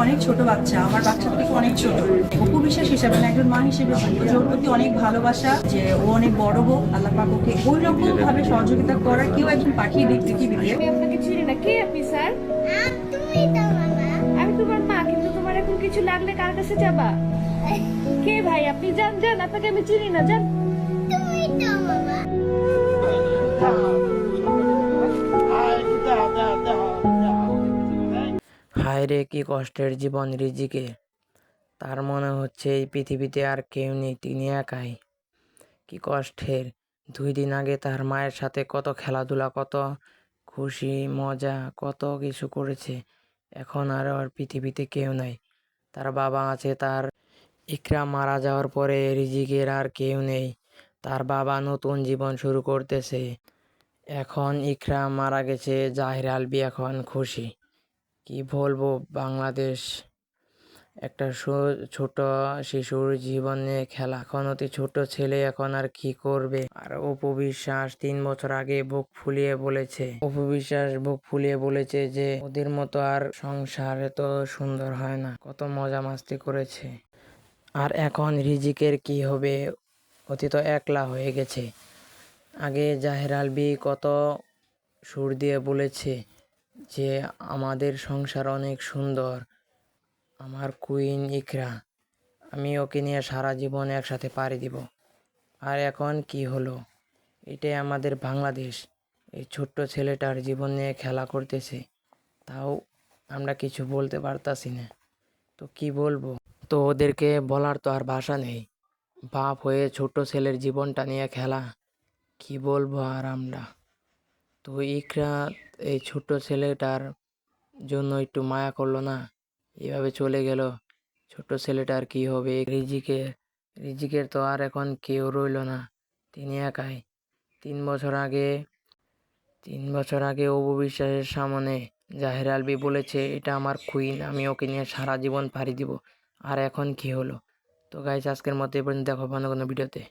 অনেক ছোট বাচ্চা, আমার বাচ্চা থেকে অনেক ছোট। অপু বিশ্বাস হিসাবে না, একজন মা হিসেবে বলবো যে ওর প্রতি অনেক ভালোবাসা, যে ও অনেক বড় হোক, আল্লাহ পাক ওকে ওই রকম ভাবে সহযোগিতা করার কেউ একজন পাঠিয়ে দিক পৃথিবীতে। আমি আপনাকে চিনি না, কে আপনি স্যার? আমি তোমার মা, কিন্তু তোমার এখন কিছু লাগলে কার কাছে যাবা? কে ভাই আপনি? যান যান, আপনাকে আমি চিনি না, যান। হায় রে, কি কষ্টের জীবন রিজিকে। তার মনে হচ্ছে এই পৃথিবীতে আর কেউ নেই, তিনি একাই। কি কষ্টের। 2 দিন আগে তার মায়ের সাথে কত খেলাধুলা, কত খুশি মজা, কত কিছু করেছে। এখন আর ওর পৃথিবীতে কেউ নাই। তার বাবা আছে, তার ইকরাম মারা যাওয়ার পরে রিজিকের আর কেউ নেই। তার বাবা নতুন জীবন শুরু করতেছে। এখন ইকরাম মারা গেছে, জাহির আলবি এখন খুশি। কি বলবো, বাংলাদেশ একটা ছোট শিশুর জীবনে খেলা। এখন অতি ছোট ছেলে, এখন আর কি করবে। আর অপু বিশ্বাস 3 বছর আগে বুক ফুলিয়ে বলেছে যে ওদের মতো আর সংসার এত সুন্দর হয় না, কত মজা মাস্তি করেছে। আর এখন রিজিকের কি হবে, অতি তো একলা হয়ে গেছে। আগে জাহের আলবি কত সুর দিয়ে বলেছে যে আমাদের সংসার অনেক সুন্দর, আমার কুইন ইকরা, আমি ওকে নিয়ে সারা জীবন একসাথে পাড়ি দিব। আর এখন কি হলো, এটাই আমাদের বাংলাদেশ। এই ছোট্ট ছেলেটার জীবন নিয়ে খেলা করতেছে, তাও আমরা কিছু বলতে পারতাছি না। তো কি বলবো, তো ওদেরকে বলার তো আর ভাষা নেই। বাপ হয়ে ছোট ছেলের জীবনটা নিয়ে খেলা, কি বলবো আর আমরা। তো ইকরা এই ছোট্ট ছেলেটার জন্য একটু মায়া করলো না, এভাবে চলে গেল। ছোট ছেলেটার কি হবে, রিজিকের তো আর এখন কেউ রইল না, তিনি একাই। 3 বছর আগে অপু বিশ্বাসের সামনে জাহের আলবি বলেছে এটা আমার কুইন, আমি ওকে নিয়ে সারা জীবন পাড়ি দিব। আর এখন কি হলো। তো গাইস, আজকের মতো এই পর্যন্ত, দেখো অন্য কোনো ভিডিওতে।